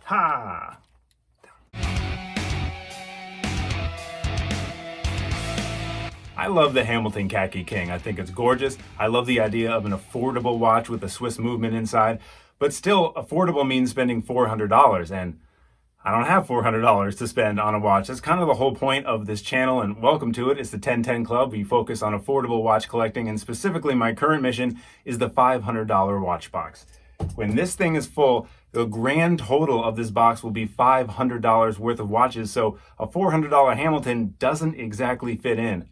Ha! I love the Hamilton Khaki King. I think it's gorgeous. I love the idea of an affordable watch with a Swiss movement inside, but still affordable means spending $400, and I don't have $400 to spend on a watch. That's kind of the whole point of this channel, and welcome to it. It's the 1010 Club. We focus on affordable watch collecting, and specifically my current mission is the $500 watch box. When this thing is full, the grand total of this box will be $500 worth of watches, so a $400 Hamilton doesn't exactly fit in.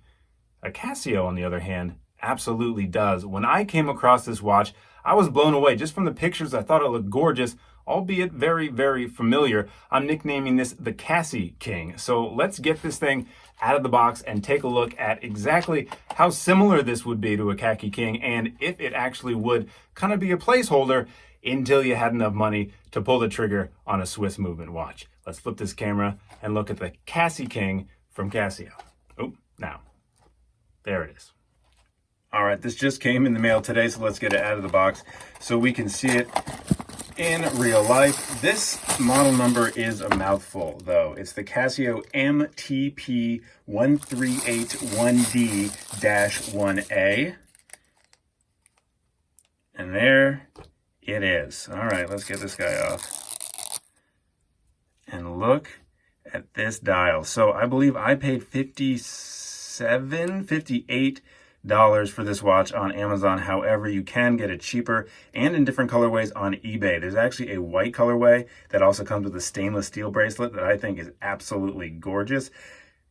A Casio, on the other hand, absolutely does. When I came across this watch, I was blown away. Just from the pictures, I thought it looked gorgeous, albeit very, very familiar. I'm nicknaming this the Khaki King. So let's get this thing out of the box and take a look at exactly how similar this would be to a Khaki King, and if it actually would kind of be a placeholder until you had enough money to pull the trigger on a Swiss movement watch. Let's flip this camera and look at the Khaki King from Casio. Oh, now. There it is. All right, this just came in the mail today, so let's get it out of the box so we can see it in real life. This model number is a mouthful, though. It's the Casio MTP-1381D-1A. And there it is. All right, let's get this guy off. And look at this dial. So I believe I paid $58 for this watch on Amazon. However, you can get it cheaper and in different colorways on eBay. There's actually a white colorway that also comes with a stainless steel bracelet that I think is absolutely gorgeous.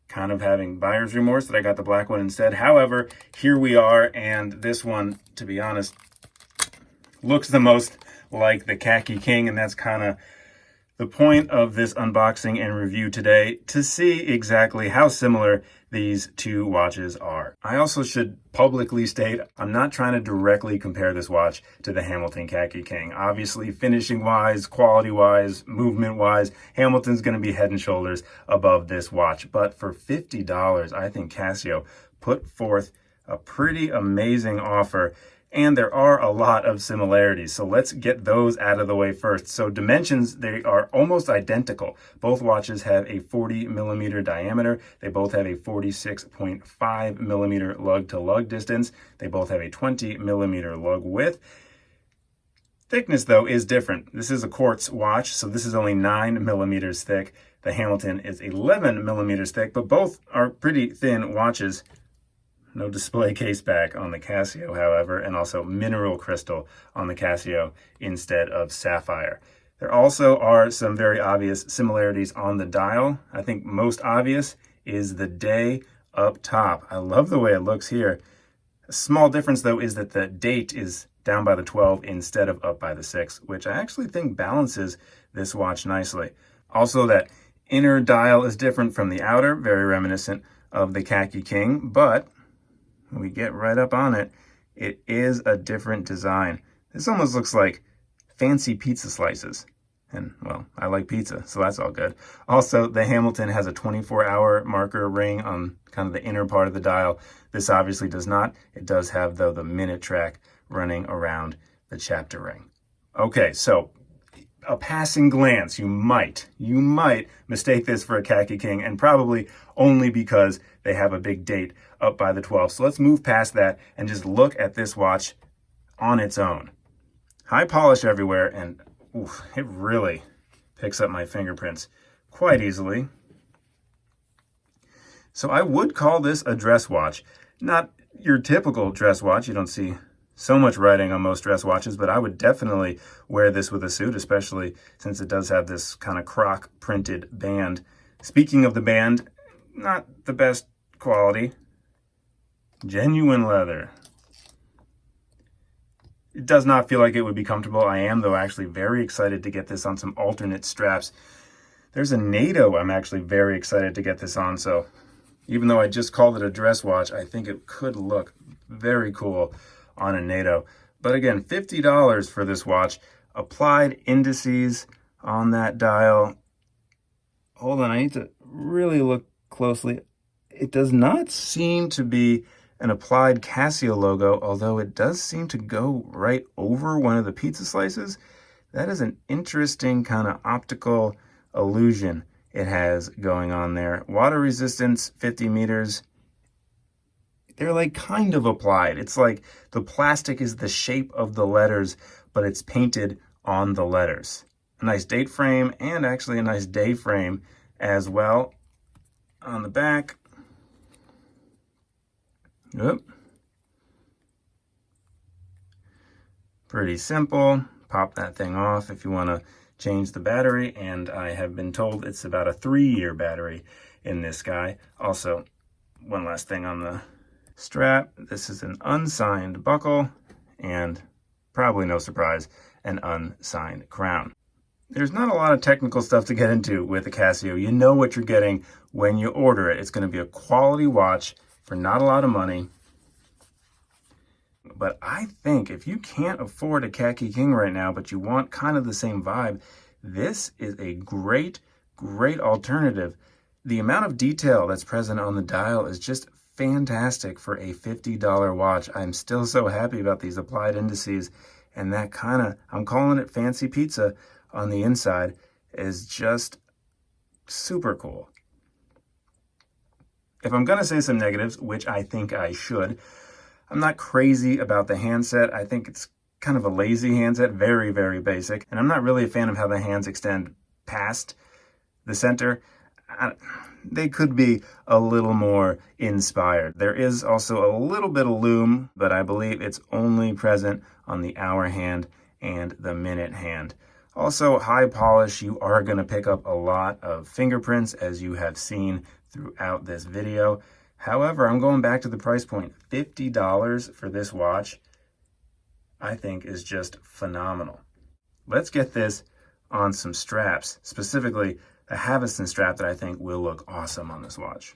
Kind of having buyer's remorse that I got the black one instead. However, here we are, and this one, to be honest, looks the most like the Khaki King, and that's kind of the point of this unboxing and review today, to see exactly how similar these two watches are. I also should publicly state, I'm not trying to directly compare this watch to the Hamilton Khaki King. Obviously, finishing-wise, quality-wise, movement-wise, Hamilton's going to be head and shoulders above this watch. But for $50, I think Casio put forth a pretty amazing offer. And there are a lot of similarities, so let's get those out of the way first. So dimensions, they are almost identical. Both watches have a 40 millimeter diameter. They both have a 46.5 millimeter lug-to-lug distance. They both have a 20 millimeter lug width. Thickness, though, is different. This is a quartz watch, so this is only 9 millimeters thick. The Hamilton is 11 millimeters thick, but both are pretty thin watches. No display case back on the Casio, however, and also mineral crystal on the Casio instead of sapphire. There also are some very obvious similarities on the dial. I think most obvious is the day up top. I love the way it looks here. A small difference, though, is that the date is down by the 12 instead of up by the 6, which I actually think balances this watch nicely. Also, that inner dial is different from the outer, very reminiscent of the Khaki King, but when we get right up on it, it is a different design. This almost looks like fancy pizza slices. And, well, I like pizza, so that's all good. Also, the Hamilton has a 24-hour marker ring on kind of the inner part of the dial. This obviously does not. It does have, though, the minute track running around the chapter ring. Okay, so a passing glance, you might mistake this for a Khaki King, and probably only because they have a big date up by the 12. So let's move past that and just look at this watch on its own. High polish everywhere, and oof, it really picks up my fingerprints quite easily. So I would call this a dress watch. Not your typical dress watch. You don't see so much writing on most dress watches, but I would definitely wear this with a suit, especially since it does have this kind of croc printed band. Speaking of the band, not the best quality. Genuine leather. It does not feel like it would be comfortable. I am, though, actually very excited to get this on some alternate straps. There's a NATO I'm actually very excited to get this on, so even though I just called it a dress watch, I think it could look very cool on a NATO. But again, $50 for this watch. Applied indices on that dial. Hold on, I need to really look closely. It does not seem to be an applied Casio logo, although it does seem to go right over one of the pizza slices. That is an interesting kind of optical illusion it has going on there. Water resistance, 50 meters. They're like kind of applied. It's like the plastic is the shape of the letters, but it's painted on the letters. A nice date frame and actually a nice day frame as well on the back. Oop. Pretty simple. Pop that thing off if you want to change the battery, and I have been told it's about a 3-year battery in this guy. Also, one last thing on the strap. This is an unsigned buckle and, probably no surprise, an unsigned crown. There's not a lot of technical stuff to get into with the Casio. You know what you're getting when you order it. It's going to be a quality watch for not a lot of money. But I think if you can't afford a Khaki King right now, but you want kind of the same vibe, this is a great, great alternative. The amount of detail that's present on the dial is just fantastic for a $50 watch. I'm still so happy about these applied indices, and that kind of, I'm calling it fancy pizza on the inside, is just super cool. If I'm going to say some negatives, which I think I should, I'm not crazy about the handset. I think it's kind of a lazy handset, very, very basic. And I'm not really a fan of how the hands extend past the center. They could be a little more inspired. There is also a little bit of lume, but I believe it's only present on the hour hand and the minute hand. Also, high polish, you are going to pick up a lot of fingerprints, as you have seen throughout this video. However, I'm going back to the price point. $50 for this watch, I think, is just phenomenal. Let's get this on some straps, specifically a Hamilton strap that I think will look awesome on this watch.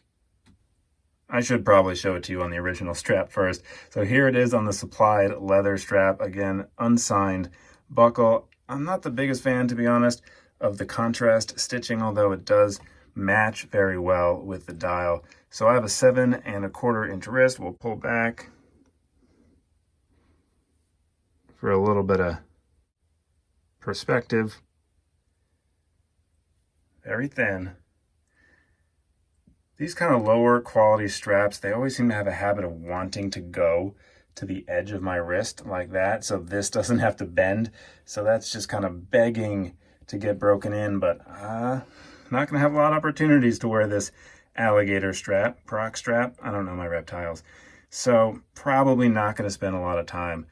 I should probably show it to you on the original strap first. So here it is on the supplied leather strap. Again, unsigned buckle. I'm not the biggest fan, to be honest, of the contrast stitching, although it does match very well with the dial. So I have a 7¼ inch wrist. We'll pull back for a little bit of perspective. Very thin. These kind of lower quality straps, they always seem to have a habit of wanting to go to the edge of my wrist like that, so this doesn't have to bend. So that's just kind of begging to get broken in, but not going to have a lot of opportunities to wear this alligator strap, proc strap. I don't know my reptiles. So probably not going to spend a lot of time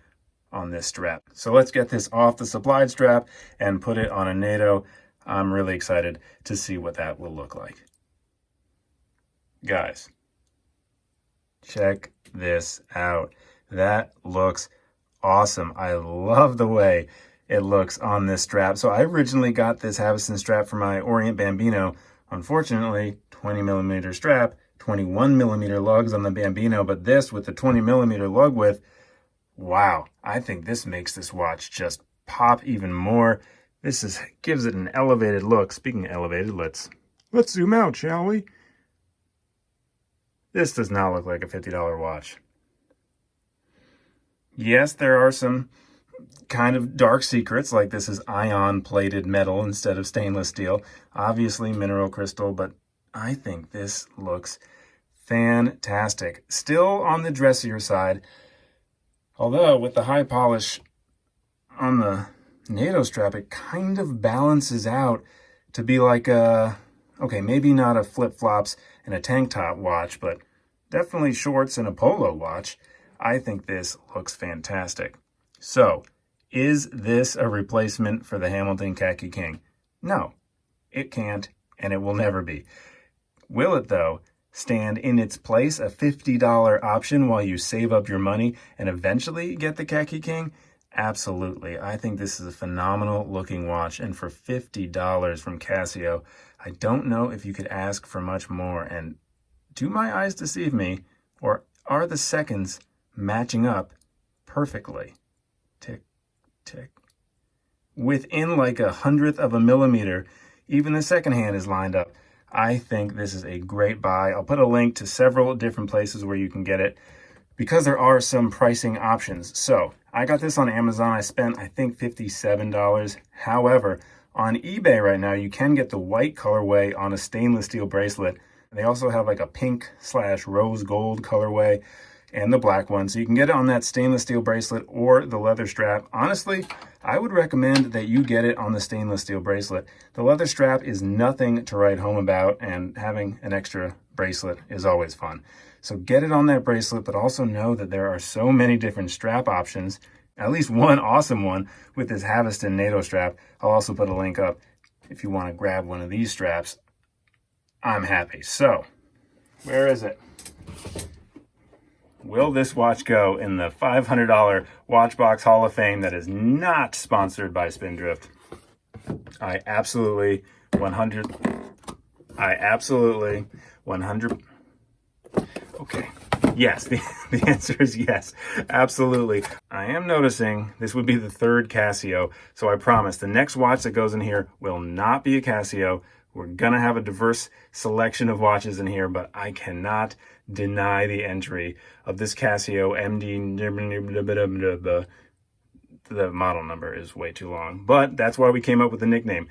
on this strap. So let's get this off the supplied strap and put it on a NATO. I'm really excited to see what that will look like. Guys, check this out. That looks awesome. I love the way it looks on this strap. So I originally got this Hamilton strap for my Orient Bambino. Unfortunately, 20mm strap, 21mm lugs on the Bambino, but this with the 20mm lug width, wow, I think this makes this watch just pop even more. This gives it an elevated look. Speaking of elevated, let's zoom out, shall we? This does not look like a $50 watch. Yes, there are some kind of dark secrets, like this is ion plated metal instead of stainless steel. Obviously mineral crystal, but I think this looks fantastic. Still on the dressier side, although with the high polish on the NATO strap, it kind of balances out to be like a, okay, maybe not a flip-flops and a tank top watch, but definitely shorts and a polo watch. I think this looks fantastic. So, is this a replacement for the Hamilton Khaki King? No, it can't, and it will never be. Will it, though, stand in its place, a $50 option while you save up your money and eventually get the Khaki King? Absolutely. I think this is a phenomenal looking watch, and for $50 from Casio, I don't know if you could ask for much more. And do my eyes deceive me, or are the seconds matching up perfectly? Tick, tick. Within like 1/100th of a millimeter, even the second hand is lined up. I think this is a great buy. I'll put a link to several different places where you can get it. because there are some pricing options. So I got this on Amazon. I spent, I think, $57. However, on eBay right now, you can get the white colorway on a stainless steel bracelet. They also have like a pink/rose gold colorway and the black one. So you can get it on that stainless steel bracelet or the leather strap. Honestly, I would recommend that you get it on the stainless steel bracelet. The leather strap is nothing to write home about, and having an extra bracelet is always fun. So get it on that bracelet, but also know that there are so many different strap options. At least one awesome one with this Haviston NATO strap. I'll also put a link up if you want to grab one of these straps. I'm happy. So, where is it? Will this watch go in the $500 Watchbox Hall of Fame that is not sponsored by Spindrift? I absolutely 100. Okay. Yes, the answer is yes, absolutely. I am noticing this would be the third Casio, so I promise the next watch that goes in here will not be a Casio. We're gonna have a diverse selection of watches in here, but I cannot deny the entry of this Casio MD. The model number is way too long, but that's why we came up with the nickname.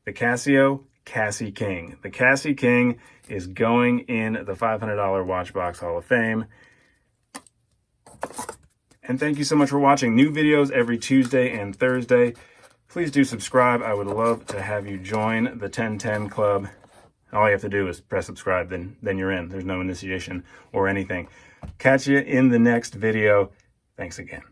The Casio Khaki King. The Khaki King is going in the $500 Watchbox Hall of Fame. And thank you so much for watching. New videos every Tuesday and Thursday. Please do subscribe. I would love to have you join the 1010 Club. All you have to do is press subscribe, then you're in. There's no initiation or anything. Catch you in the next video. Thanks again.